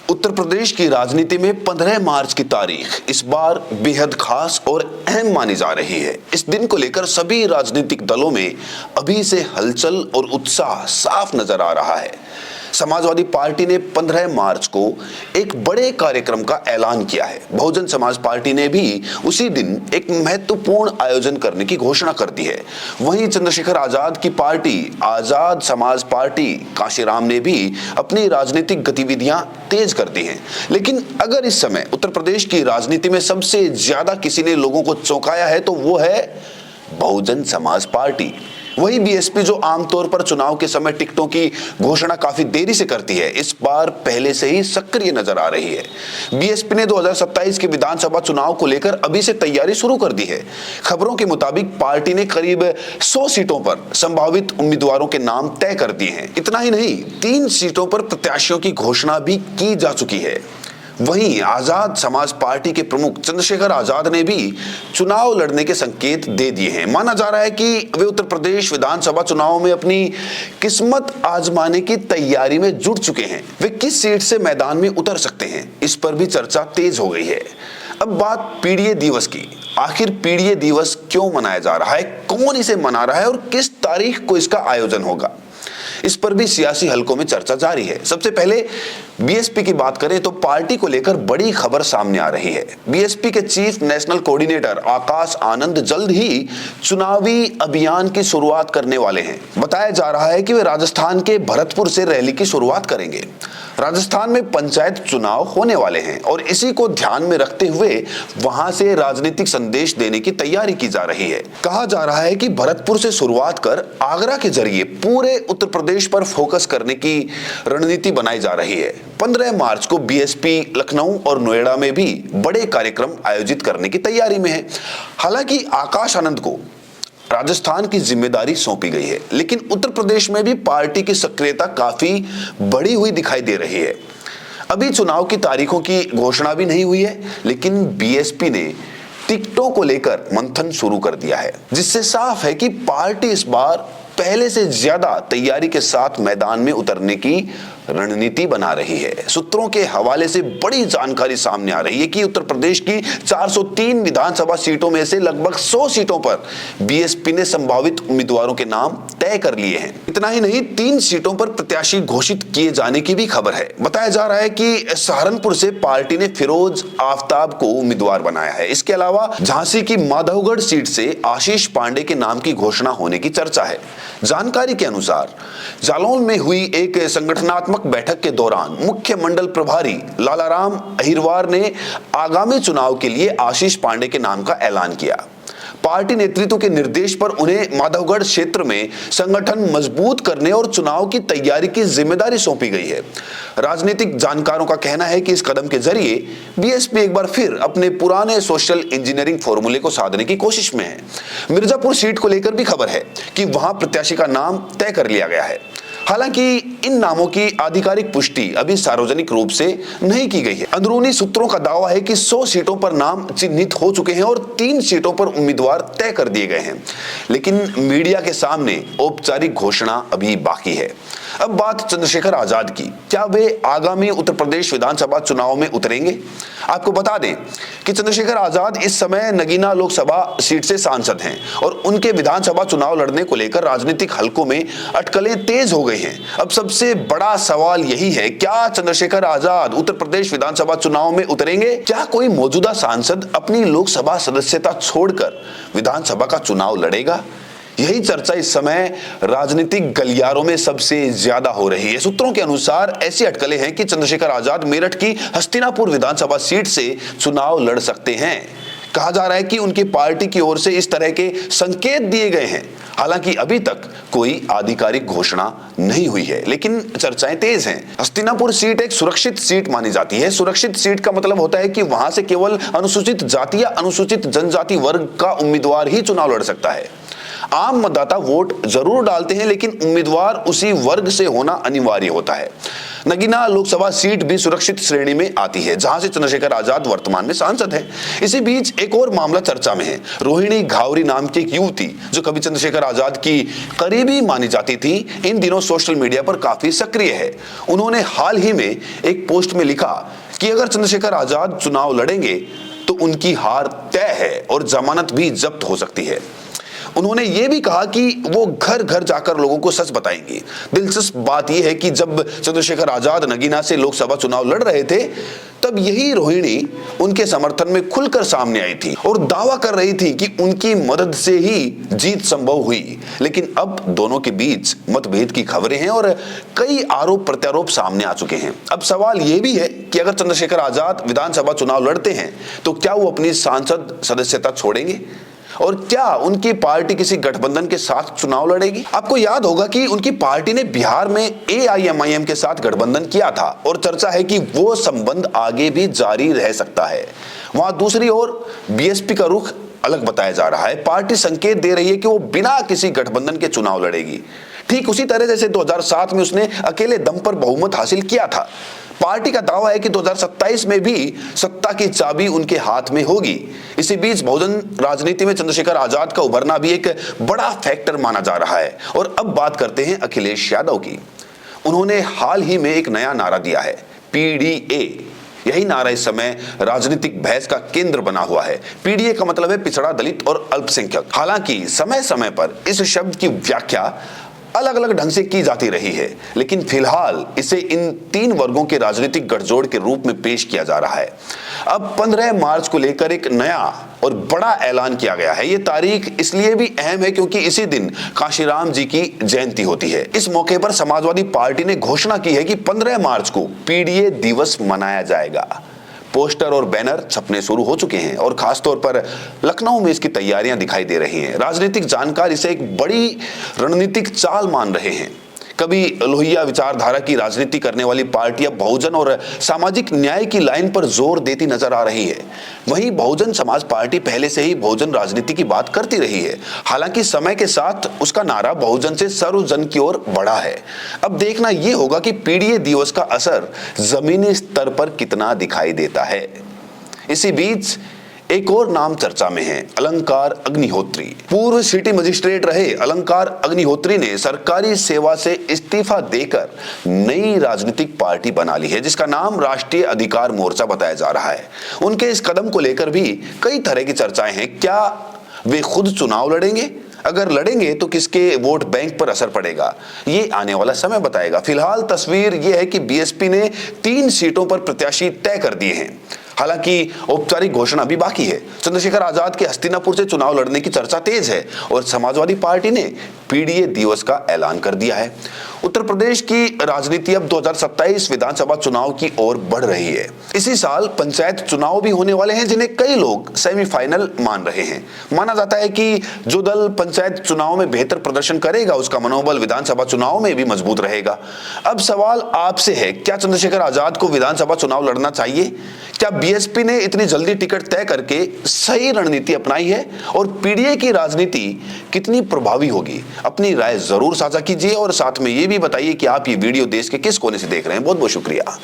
उत्तर प्रदेश की राजनीति में 15 मार्च की तारीख इस बार बेहद खास और अहम मानी जा रही है। इस दिन को लेकर सभी राजनीतिक दलों में अभी से हलचल और उत्साह साफ नजर आ रहा है। समाजवादी पार्टी ने 15 मार्च को एक बड़े कार्यक्रम का ऐलान किया है। बहुजन समाज पार्टी ने भी उसी दिन एक महत्वपूर्ण आयोजन करने की घोषणा कर दी है। वहीं चंद्रशेखर आजाद की पार्टी आजाद समाज पार्टी कांशीराम ने भी अपनी राजनीतिक गतिविधियां तेज कर दी हैं। लेकिन अगर इस समय उत्तर प्रदेश की राजनीति में सबसे ज्यादा किसी ने लोगों को चौंकाया है तो वो है बहुजन समाज पार्टी। वही बीएसपी जो आमतौर पर चुनाव के समय टिकटों की घोषणा काफी देरी से करती है, इस बार पहले से ही सक्रिय नजर आ रही है। बीएसपी ने 2027 के विधानसभा चुनाव को लेकर अभी से तैयारी शुरू कर दी है। खबरों के मुताबिक पार्टी ने करीब 100 सीटों पर संभावित उम्मीदवारों के नाम तय कर दिए हैं। इतना ही नहीं, 3 सीटों पर प्रत्याशियों की घोषणा भी की जा चुकी है। वहीं आजाद समाज पार्टी के प्रमुख चंद्रशेखर आजाद ने भी चुनाव लड़ने के संकेत दे दिए हैं। माना जा रहा है कि वे उत्तर प्रदेश विधानसभा चुनाव में अपनी किस्मत आजमाने की तैयारी में जुट चुके हैं। वे किस सीट से मैदान में उतर सकते हैं, इस पर भी चर्चा तेज हो गई है। अब बात पीडीए दिवस की। आखिर पीडीए दिवस क्यों मनाया जा रहा है, कौन इसे मना रहा है और किस तारीख को इसका आयोजन होगा, इस पर भी सियासी हलकों में चर्चा जारी है। सबसे पहले बीएसपी की बात करें तो पार्टी को लेकर बड़ी खबर सामने आ रही है। बीएसपी के chief national coordinator Akash Anand जल्द ही चुनावी अभियान की शुरुआत करने वाले हैं। बताया जा रहा है कि वे राजस्थान के भरतपुर से रैली की शुरुआत करेंगे। राजस्थान में पंचायत चुनाव होने वाले हैं और इसी को ध्यान में रखते हुए वहां से राजनीतिक संदेश देने की तैयारी की जा रही है। कहा जा रहा है कि भरतपुर से शुरुआत कर आगरा के जरिए पूरे उत्तर प्रदेश पर फोकस करने की रणनीति बनाई जा रही है। 15 मार्च को बीएसपी लखनऊ और नोएडा में भी बड़े कार्यक्रम आयोजित करने की तैयारी में है। हालांकि आकाश आनंद को राजस्थान की जिम्मेदारी सौंपी गई है, लेकिन उत्तर प्रदेश में भी पार्टी की सक्रियता काफी बढ़ी हुई दिखाई दे रही है। अभी चुनाव की तारीखों की घोषणा भी नहीं हुई है, लेकिन बीएसपी ने टिकटों को लेकर मंथन शुरू कर दिया है, जिससे साफ है कि पार्टी इस बार पहले से ज्यादा तैयारी के साथ मैदान में उतरने की रणनीति बना रही है। सूत्रों के हवाले से बड़ी जानकारी सामने आ रही है कि उत्तर प्रदेश की 403 विधानसभा सीटों में से लगभग 100 सीटों पर बीएसपी ने संभावित उम्मीदवारों के नाम तय कर लिए हैं। इतना ही नहीं, 3 सीटों पर प्रत्याशी घोषित किए जाने की भी खबर है। बताया जा रहा है कि सहारनपुर से पार्टी ने फिरोज आफ्ताब को उम्मीदवार बनाया है। इसके अलावा झांसी की माधवगढ़ सीट से आशीष पांडे के नाम की घोषणा होने की चर्चा है। जानकारी के अनुसार जालौन में हुई एक संगठनात्मक बैठक के दौरान मुख्य मंडल प्रभारी लालाराम अहिरवार ने आगामी चुनाव के लिए आशीष पांडे के नाम का ऐलान किया। पार्टी नेतृत्व के निर्देश पर उन्हें माधवगढ़ क्षेत्र में संगठन मजबूत करने और चुनाव की तैयारी की जिम्मेदारी सौंपी गई है। राजनीतिक जानकारों का कहना है कि इस कदम के जरिए बीएसपी एक बार फिर अपने पुराने सोशल इंजीनियरिंग फॉर्मूले को साधने की कोशिश में है। मिर्जापुर सीट को लेकर भी खबर है कि वहां प्रत्याशी का नाम तय कर लिया गया है। हालांकि इन नामों की आधिकारिक पुष्टि अभी सार्वजनिक रूप से नहीं की गई है। अंदरूनी सूत्रों का दावा है कि 100 सीटों पर नाम चिन्हित हो चुके हैं और 3 सीटों पर उम्मीदवार तय कर दिए गए हैं, लेकिन मीडिया के सामने औपचारिक घोषणा अभी बाकी है। अब बात चंद्रशेखर आजाद की। क्या वे आगामी उत्तर प्रदेश विधानसभा चुनाव में उतरेंगे? आपको बता दें कि चंद्रशेखर आजाद इस समय नगीना लोकसभा सीट से सांसद हैं और उनके विधानसभा चुनाव लड़ने को लेकर राजनीतिक हलकों में अटकलें तेज हो गई हैं। अब सबसे बड़ा सवाल यही है, क्या चंद्रशेखर आजाद उत्तर प्रदेश विधानसभा चुनाव में उतरेंगे? क्या कोई मौजूदा सांसद अपनी लोकसभा सदस्यता छोड़कर विधानसभा का चुनाव लड़ेगा? यही चर्चा इस समय राजनीतिक गलियारों में सबसे ज्यादा हो रही है। सूत्रों के अनुसार ऐसी अटकलें हैं कि चंद्रशेखर आजाद मेरठ की हस्तिनापुर विधानसभा सीट से चुनाव लड़ सकते हैं। कहा जा रहा है कि उनकी पार्टी की ओर से इस तरह के संकेत दिए गए हैं। हालांकि अभी तक कोई आधिकारिक घोषणा नहीं हुई है, लेकिन चर्चाएं तेज हैं। हस्तिनापुर सीट एक सुरक्षित सीट मानी जाती है। सुरक्षित सीट का मतलब होता है कि वहां से केवल अनुसूचित जाति या अनुसूचित जनजाति वर्ग का उम्मीदवार ही चुनाव लड़ सकता है। आम मतदाता वोट जरूर डालते हैं, लेकिन उम्मीदवार उसी वर्ग से होना अनिवार्य होता है। नगीना लोकसभा सीट भी सुरक्षित श्रेणी में आती है, जहां से चंद्रशेखर आजाद वर्तमान में सांसद हैं। इसी बीच एक और मामला चर्चा में है। रोहिणी घावरी नाम की एक युवती, जो कभी चंद्रशेखर आजाद की करीबी मानी जाती थी, इन दिनों सोशल मीडिया पर काफी सक्रिय है। उन्होंने हाल ही में एक पोस्ट में लिखा कि अगर चंद्रशेखर आजाद चुनाव लड़ेंगे तो उनकी हार तय है और जमानत भी जब्त हो सकती है। उन्होंने ये भी कहा कि वो घर घर जाकर लोगों को सच बताएंगी। दिलचस्प बात यह है कि जब चंद्रशेखर आजाद नगीना से लोकसभा चुनाव लड़ रहे थे, तब यही रोहिणी उनके समर्थन में खुलकर सामने आई थी और दावा कर रही थी कि उनकी मदद से ही जीत संभव हुई। लेकिन अब दोनों के बीच मतभेद की खबरें हैं और कई आरोप प्रत्यारोप सामने आ चुके हैं। अब सवाल यह भी है कि अगर चंद्रशेखर आजाद विधानसभा चुनाव लड़ते हैं तो क्या वो अपनी सांसद सदस्यता छोड़ेंगे, और क्या उनकी पार्टी किसी गठबंधन के साथ चुनाव लड़ेगी। आपको याद होगा कि उनकी पार्टी ने बिहार में AIMIM के साथ गठबंधन किया था और चर्चा है कि वो संबंध आगे भी जारी रह सकता है। वहां दूसरी ओर BSP का रुख अलग बताया जा रहा है। पार्टी संकेत दे रही है कि वो बिना किसी गठबंधन के चुनाव लड़ेगी, ठीक उसी तरह जैसे 2007 में उसने अकेले दम पर बहुमत हासिल किया था। पार्टी का दावा है कि 2027 में भी सत्ता की चाबी उनके हाथ में होगी। इसी बीच बहुजन राजनीति में चंद्रशेखर आजाद का उभरना भी एक बड़ा फैक्टर माना जा रहा है। और अब बात करते हैं अखिलेश यादव की। उन्होंने हाल ही में एक नया नारा दिया है, PDA। यही नारा इस समय राजनीतिक बहस का केंद्र बना हुआ है। PDA का मतलब है पिछड़ा, दलित और अल्पसंख्यक। हालांकि समय समय पर इस शब्द की व्याख्या अलग अलग ढंग से की जाती रही है, लेकिन फिलहाल इसे इन तीन वर्गों के राजनीतिक गठजोड़ के रूप में पेश किया जा रहा है। अब 15 मार्च को लेकर एक नया और बड़ा ऐलान किया गया है। ये तारीख इसलिए भी अहम है क्योंकि इसी दिन काशीराम जी की जयंती होती है। इस मौके पर समाजवादी पार्टी ने घोषणा की है कि 15 मार्च को PDA दिवस मनाया जाएगा। पोस्टर और बैनर छपने शुरू हो चुके हैं और खासतौर पर लखनऊ में इसकी तैयारियां दिखाई दे रही हैं। राजनीतिक जानकार इसे एक बड़ी रणनीतिक चाल मान रहे हैं। कभी लोहिया विचारधारा की राजनीति करने वाली पार्टियां बहुजन और सामाजिक न्याय की लाइन पर जोर देती नजर आ रही है। वहीं बहुजन समाज पार्टी पहले से ही बहुजन राजनीति की बात करती रही है। हालांकि समय के साथ उसका नारा बहुजन से सर्वजन की ओर बढ़ा है। अब देखना यह होगा कि PDA दिवस का असर जमीनी स्तर पर कितना दिखाई देता है। इसी बीच एक और नाम चर्चा में है, अलंकार अग्निहोत्री। पूर्व सिटी मजिस्ट्रेट रहे अलंकार अग्निहोत्री ने सरकारी सेवा से इस्तीफा देकर नई राजनीतिक पार्टी बना ली है, जिसका नाम राष्ट्रीय अधिकार मोर्चा बताया जा रहा है। उनके इस कदम को लेकर भी कई तरह की चर्चाएं हैं। क्या वे खुद चुनाव लड़ेंगे? अगर लड़ेंगे तो किसके वोट बैंक पर असर पड़ेगा, ये आने वाला समय बताएगा। फिलहाल तस्वीर यह है कि BSP ने 3 सीटों पर प्रत्याशी तय कर दिए हैं। हालांकि औपचारिक घोषणा भी बाकी है। चंद्रशेखर आजाद के हस्तिनापुर से चुनाव लड़ने की चर्चा तेज है और समाजवादी पार्टी ने PDA दिवस का ऐलान कर दिया है। उत्तर प्रदेश की राजनीति अब 2027 विधानसभा चुनाव की ओर बढ़ रही है। इसी साल पंचायत चुनाव भी होने वाले हैं, जिन्हें कई लोग सेमीफाइनल मान रहे हैं। माना जाता है कि जो दल पंचायत चुनाव में बेहतर प्रदर्शन करेगा, उसका मनोबल विधानसभा चुनाव में भी मजबूत रहेगा। अब सवाल आपसे है, क्या चंद्रशेखर आजाद को विधानसभा चुनाव लड़ना चाहिए? क्या BSP ने इतनी जल्दी टिकट तय करके सही रणनीति अपनाई है? और PDA की राजनीति कितनी प्रभावी होगी? अपनी राय जरूर साझा कीजिए और साथ में ये भी बताइए कि आप ये वीडियो देश के किस कोने से देख रहे हैं। बहुत बहुत शुक्रिया।